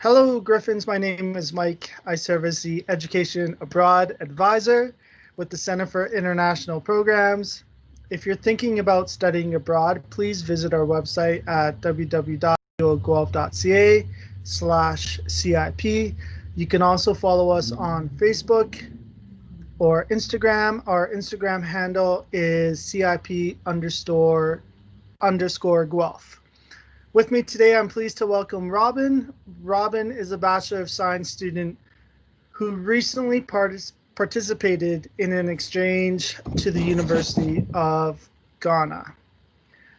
Hello, Griffins. My name is Mike. I serve as the Education Abroad Advisor with the Center for International Programs. If you're thinking about studying abroad, please visit our website at www.guelph.ca/CIP. You can also follow us on Facebook or Instagram. Our Instagram handle is CIP underscore Guelph. With me today, I'm pleased to welcome Robin. Robin is a Bachelor of Science student who recently participated in an exchange to the University of Ghana.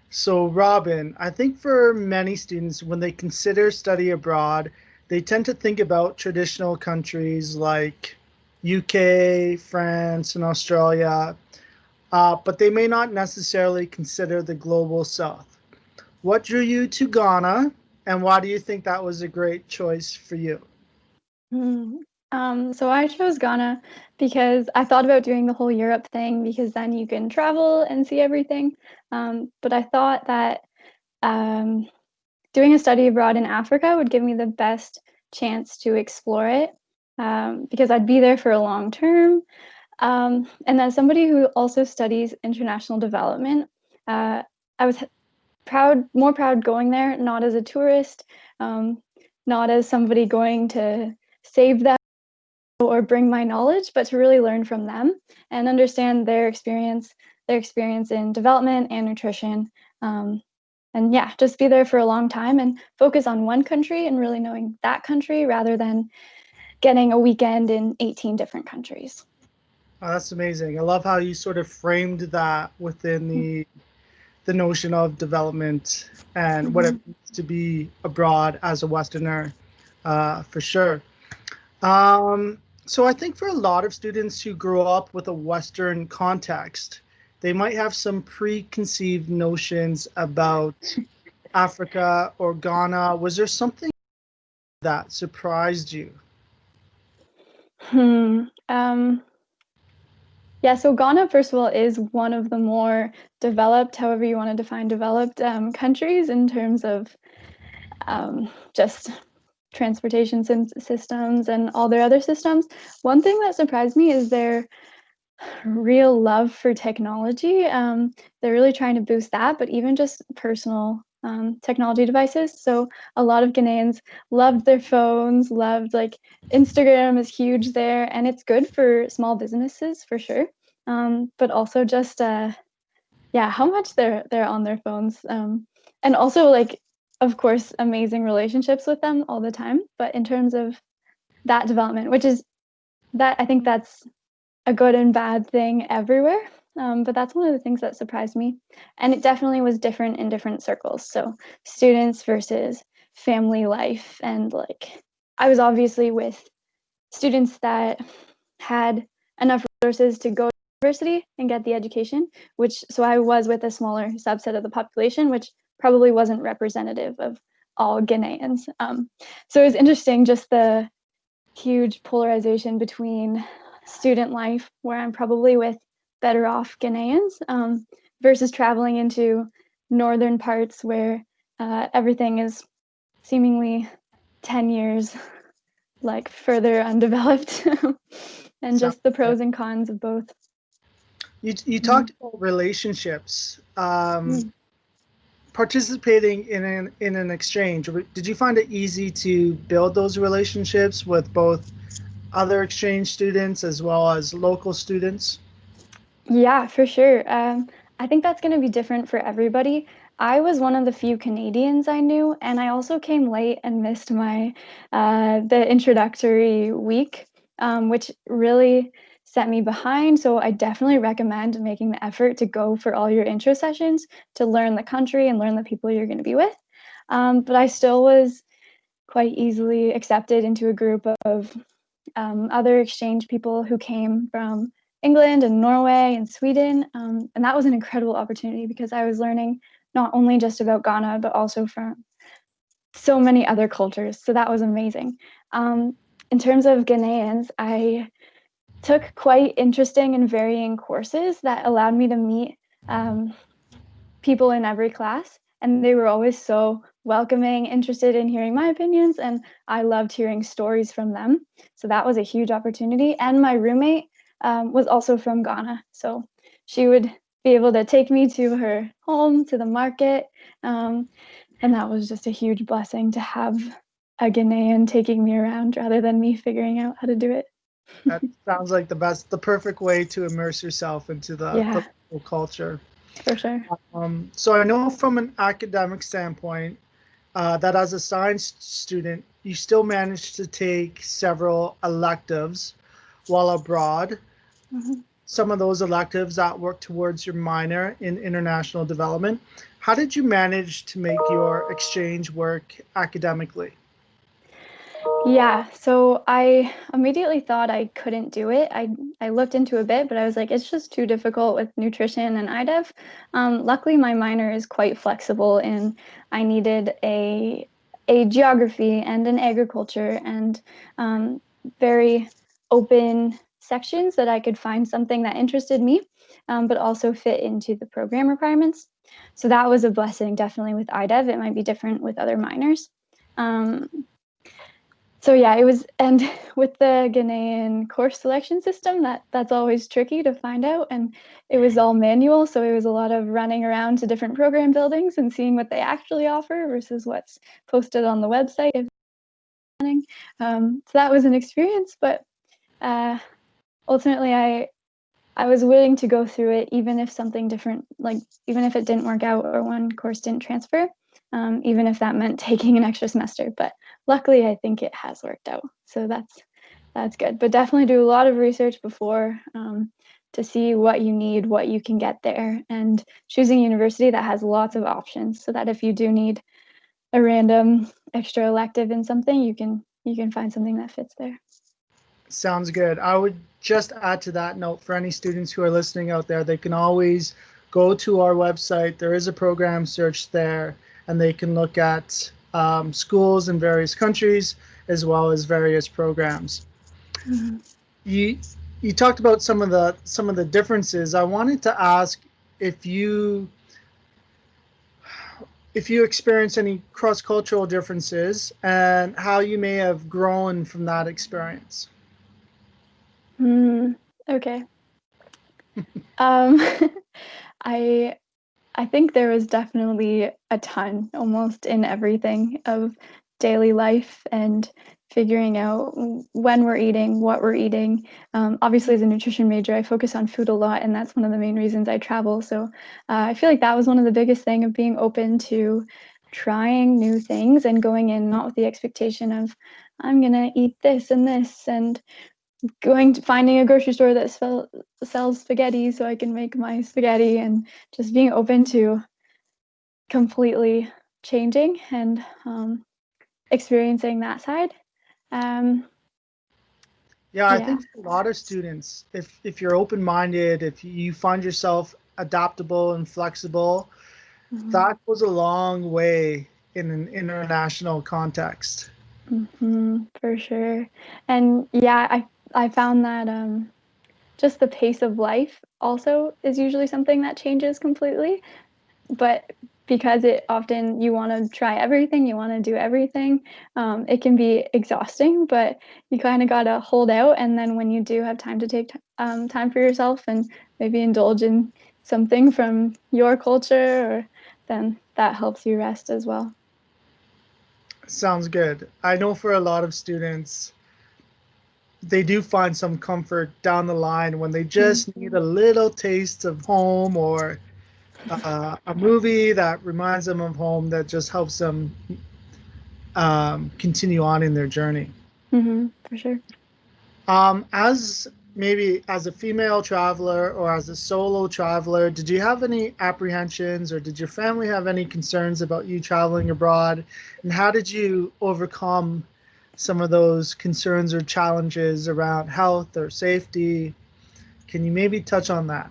So, Robin, I think for many students, when they consider study abroad, they tend to think about traditional countries like UK, France, and Australia, but they may not necessarily consider the global south. What drew you to Ghana, and why do you think that was a great choice for you? So I chose Ghana because I thought about doing the whole Europe thing because then you can travel and see everything. But I thought that doing a study abroad in Africa would give me the best chance to explore it because I'd be there for a long term. And as somebody who also studies international development, I was more proud going there, not as a tourist, not as somebody going to save them or bring my knowledge, but to really learn from them and understand their experience in development and nutrition. And yeah, just be there for a long time and focus on one country and really knowing that country rather than getting a weekend in 18 different countries. Oh, that's amazing. I love how you sort of framed that within the notion of development and what it means to be abroad as a Westerner, for sure. So I think for a lot of students who grow up with a Western context, they might have some preconceived notions about Africa or Ghana. Was there something that surprised you? Yeah, so Ghana, first of all, is one of the more developed, however you want to define developed, countries in terms of just transportation systems and all their other systems. One thing that surprised me is their real love for technology. They're really trying to boost that, but even just personal technology devices. So a lot of Ghanaians loved their phones, loved like Instagram is huge there, and it's good for small businesses for sure. But also just how much they're on their phones, and also like of course amazing relationships with them all the time. But in terms of that development, which is that I think that's a good and bad thing everywhere. But that's one of the things that surprised me. And it definitely was different in different circles. So students versus family life. And like, I was obviously with students that had enough resources to go to university and get the education, so I was with a smaller subset of the population, which probably wasn't representative of all Ghanaians. So it was interesting, just the huge polarization between student life, where I'm probably with better off Ghanaians, versus traveling into northern parts where everything is seemingly 10 years like further undeveloped, and just the pros and cons of both. You talked about relationships. Participating in an exchange, did you find it easy to build those relationships with both other exchange students as well as local students? Yeah, for sure. I think that's going to be different for everybody. I was one of the few Canadians I knew, and I also came late and missed my the introductory week, which really set me behind. So I definitely recommend making the effort to go for all your intro sessions to learn the country and learn the people you're going to be with. But I still was quite easily accepted into a group of other exchange people who came from England and Norway and Sweden. And that was an incredible opportunity because I was learning not only just about Ghana, but also from so many other cultures. So that was amazing. In terms of Ghanaians, I took quite interesting and varying courses that allowed me to meet people in every class. And they were always so welcoming, interested in hearing my opinions, and I loved hearing stories from them. So that was a huge opportunity. And my roommate was also from Ghana, so she would be able to take me to her home, to the market, and that was just a huge blessing to have a Ghanaian taking me around rather than me figuring out how to do it. That sounds like the perfect way to immerse yourself into the Yeah, local culture. for sure. So I know from an academic standpoint that as a science student, you still managed to take several electives while abroad. Mm-hmm. Some of those electives that work towards your minor in international development. How did you manage to make your exchange work academically? Yeah, so I immediately thought I couldn't do it. I looked into a bit, but I was like, it's just too difficult with nutrition and IDEV. Luckily, my minor is quite flexible, and I needed a geography and an agriculture and very open sections that I could find something that interested me, but also fit into the program requirements. So that was a blessing, definitely with IDEV. It might be different with other minors. Um, so yeah, it was, and with the Ghanaian course selection system, that's always tricky to find out, and it was all manual, so it was a lot of running around to different program buildings and seeing what they actually offer versus what's posted on the website. So that was an experience, but ultimately I was willing to go through it, even if something different, like even if it didn't work out or one course didn't transfer, even if that meant taking an extra semester. But luckily, I think it has worked out. So that's good. But definitely do a lot of research before to see what you need, what you can get there, and choosing a university that has lots of options, so that if you do need a random extra elective in something, you can find something that fits there. Sounds good. I would just add to that note for any students who are listening out there, they can always go to our website. There is a program search there, and they can look at schools in various countries as well as various programs. Mm-hmm. You you talked about some of the differences. I wanted to ask if you if you experience any cross-cultural differences and how you may have grown from that experience. Okay. Um, I I think there was definitely a ton, almost in everything of daily life and figuring out when we're eating, what we're eating. Obviously, as a nutrition major, I focus on food a lot, and that's one of the main reasons I travel. So I feel like that was one of the biggest thing of being open to trying new things and going in not with the expectation of I'm gonna eat this and this and going to finding a grocery store that sells spaghetti so I can make my spaghetti, and just being open to completely changing and experiencing that side. Um, Yeah, I yeah. think for a lot of students, if you're open-minded, if you find yourself adaptable and flexible, Mhm. that goes a long way in an international context. For sure. And yeah, I found that just the pace of life also is usually something that changes completely. But because it often you want to try everything, you want to do everything, it can be exhausting, but you kind of got to hold out. And then when you do have time to take time for yourself and maybe indulge in something from your culture, or then that helps you rest as well. Sounds good. I know for a lot of students, they do find some comfort down the line when they Mm. just need a little taste of home or a movie that reminds them of home that just helps them continue on in their journey. For sure. As maybe as a female traveler or as a solo traveler, did you have any apprehensions or did your family have any concerns about you traveling abroad? And how did you overcome some of those concerns or challenges around health or safety? Can you maybe touch on that?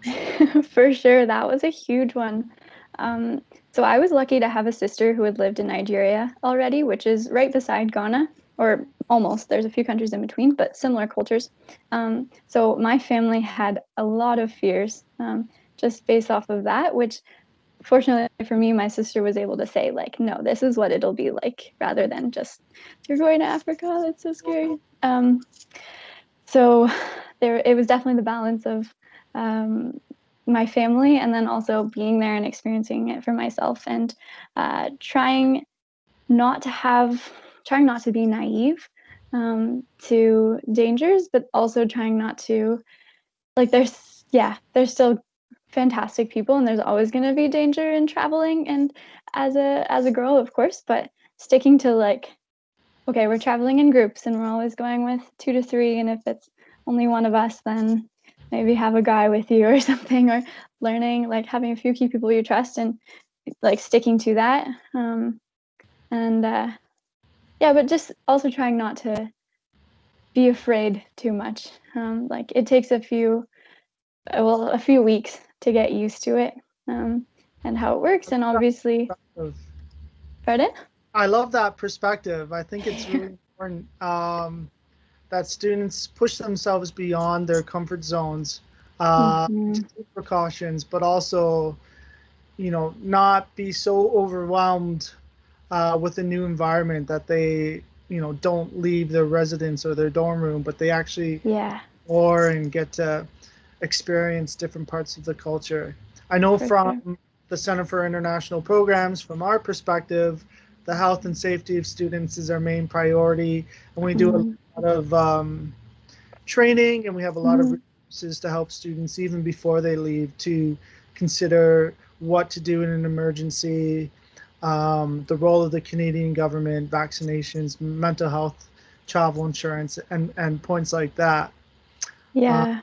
For sure, that was a huge one. Um, so I was lucky to have a sister who had lived in Nigeria already, which is right beside Ghana, or almost. There's a few countries in between, but similar cultures. So my family had a lot of fears just based off of that, which fortunately for me, my sister was able to say, like, no, this is what it'll be like, rather than just, you're going to Africa, that's so scary. So it was definitely the balance of my family, and then also being there and experiencing it for myself, and trying not to be naive to dangers, but also trying not to, like, there's still fantastic people, and there's always going to be danger in traveling, and as a girl, of course, but sticking to, like, okay, we're traveling in groups and we're always going with 2 to 3, and if it's only one of us, then maybe have a guy with you or something, or learning, like, having a few key people you trust and, like, sticking to that. And yeah, but just also trying not to be afraid too much. Like, it takes a few weeks to get used to it, and how it works, and obviously. Pardon? I love that perspective. I think it's really important that students push themselves beyond their comfort zones, to take precautions, but also, not be so overwhelmed with a new environment that they, don't leave their residence or their dorm room, but they actually explore and get to experience different parts of the culture. I know from the Center for International Programs, from our perspective, the health and safety of students is our main priority, and we do a lot of training, and we have a lot of resources to help students even before they leave to consider what to do in an emergency, the role of the Canadian government, vaccinations, mental health, travel insurance, and points like that. Yeah.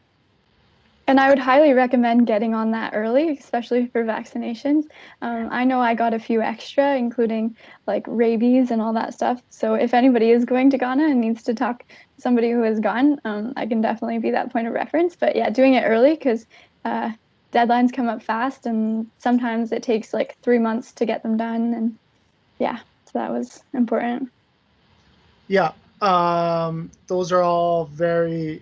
And I would highly recommend getting on that early, especially for vaccinations. I know I got a few extra, including, like, rabies and all that stuff. So if anybody is going to Ghana and needs to talk to somebody who has gone, I can definitely be that point of reference. But yeah, doing it early, because deadlines come up fast, and sometimes it takes like 3 months to get them done. And yeah, so that was important. Yeah, those are all very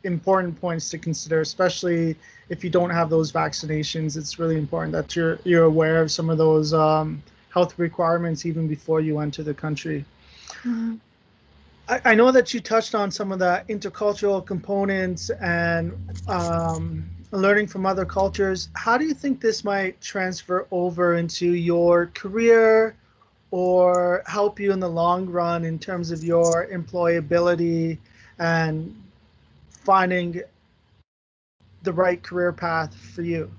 important points to consider, especially if you don't have those vaccinations. It's really important that you're aware of some of those health requirements even before you enter the country. I know that you touched on some of the intercultural components and learning from other cultures. How do you think this might transfer over into your career or help you in the long run in terms of your employability and finding the right career path for you?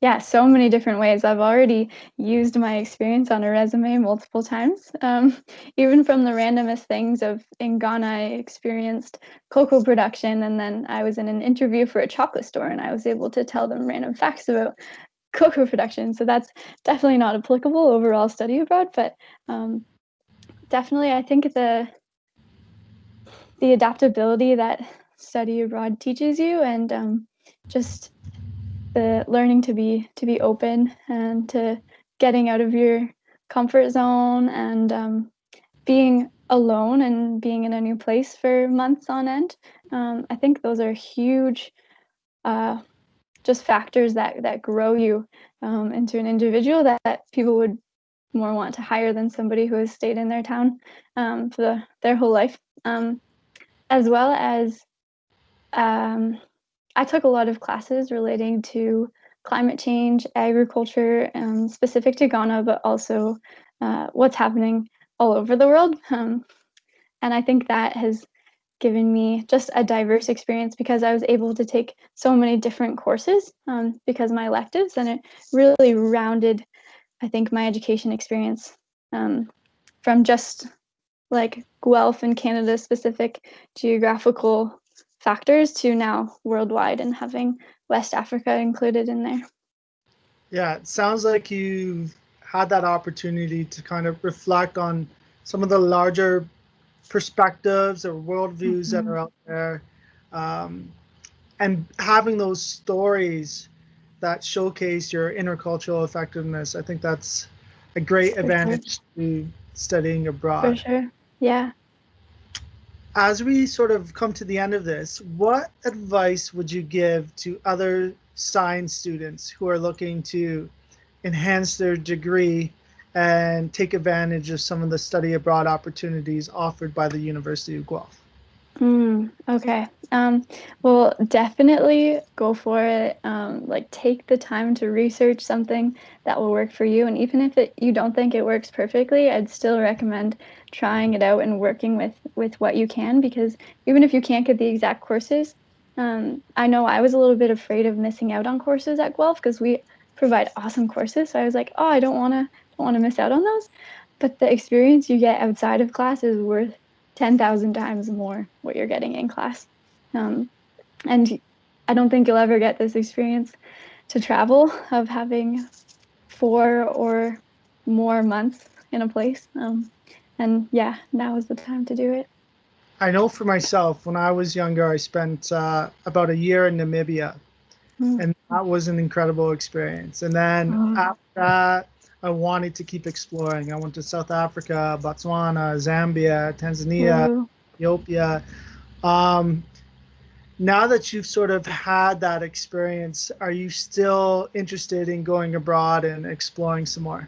Yeah, so many different ways. I've already used my experience on a resume multiple times. Even from the randomest things of, in Ghana, I experienced cocoa production, and then I was in an interview for a chocolate store, and I was able to tell them random facts about cocoa production. So that's definitely not applicable overall study abroad, but definitely I think the adaptability that study abroad teaches you, and just the learning to be open, and to getting out of your comfort zone, and being alone and being in a new place for months on end. I think those are huge just factors that grow you into an individual that people would more want to hire than somebody who has stayed in their town for their whole life. As well as I took a lot of classes relating to climate change, agriculture, specific to Ghana, but also what's happening all over the world. And I think that has given me just a diverse experience, because I was able to take so many different courses because of my electives, and it really rounded, I think, my education experience from just, like, Guelph and Canada specific geographical factors to now worldwide, and having West Africa included in there. Yeah, it sounds like you've had that opportunity to kind of reflect on some of the larger perspectives or worldviews that are out there, and having those stories that showcase your intercultural effectiveness. I think that's a great advantage to studying For abroad. sure. Yeah. As we sort of come to the end of this, what advice would you give to other science students who are looking to enhance their degree and take advantage of some of the study abroad opportunities offered by the University of Guelph? Okay. Well, definitely go for it. Like take the time to research something that will work for you. And even if you don't think it works perfectly, I'd still recommend trying it out and working with what you can, because even if you can't get the exact courses, I know I was a little bit afraid of missing out on courses at Guelph because we provide awesome courses. So I was like, oh, I don't wanna miss out on those. But the experience you get outside of class is worth 10,000 times more what you're getting in class. Um, and I don't think you'll ever get this experience to travel of having 4 or more months in a place. And yeah, now is the time to do it. I know for myself, when I was younger, I spent about a year in Namibia, Mm. and that was an incredible experience. And then Oh, after that, I wanted to keep exploring. I went to South Africa, Botswana, Zambia, Tanzania, whoa. Ethiopia. Um, Now that you've sort of had that experience, are you still interested in going abroad and exploring some more?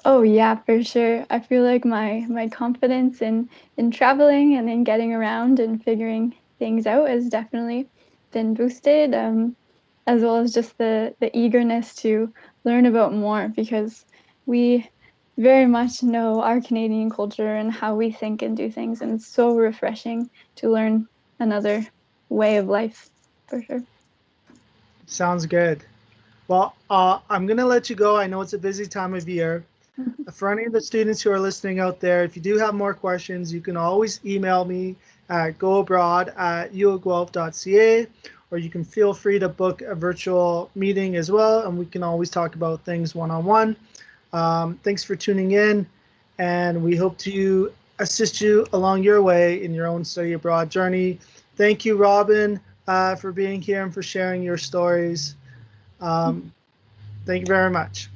Oh yeah, for sure. I feel like my confidence in traveling and in getting around and figuring things out has definitely been boosted, as well as just the eagerness to learn about more, because we very much know our Canadian culture and how we think and do things, and it's so refreshing to learn another way of life, for sure. Sounds good. Well, I'm going to let you go. I know it's a busy time of year. For any of the students who are listening out there, if you do have more questions, you can always email me at goabroad@uofguelph.ca, or you can feel free to book a virtual meeting as well, and we can always talk about things one-on-one. Thanks for tuning in, and we hope to assist you along your way in your own study abroad journey. Thank you, Robin, for being here and for sharing your stories. Um, Thank you very much.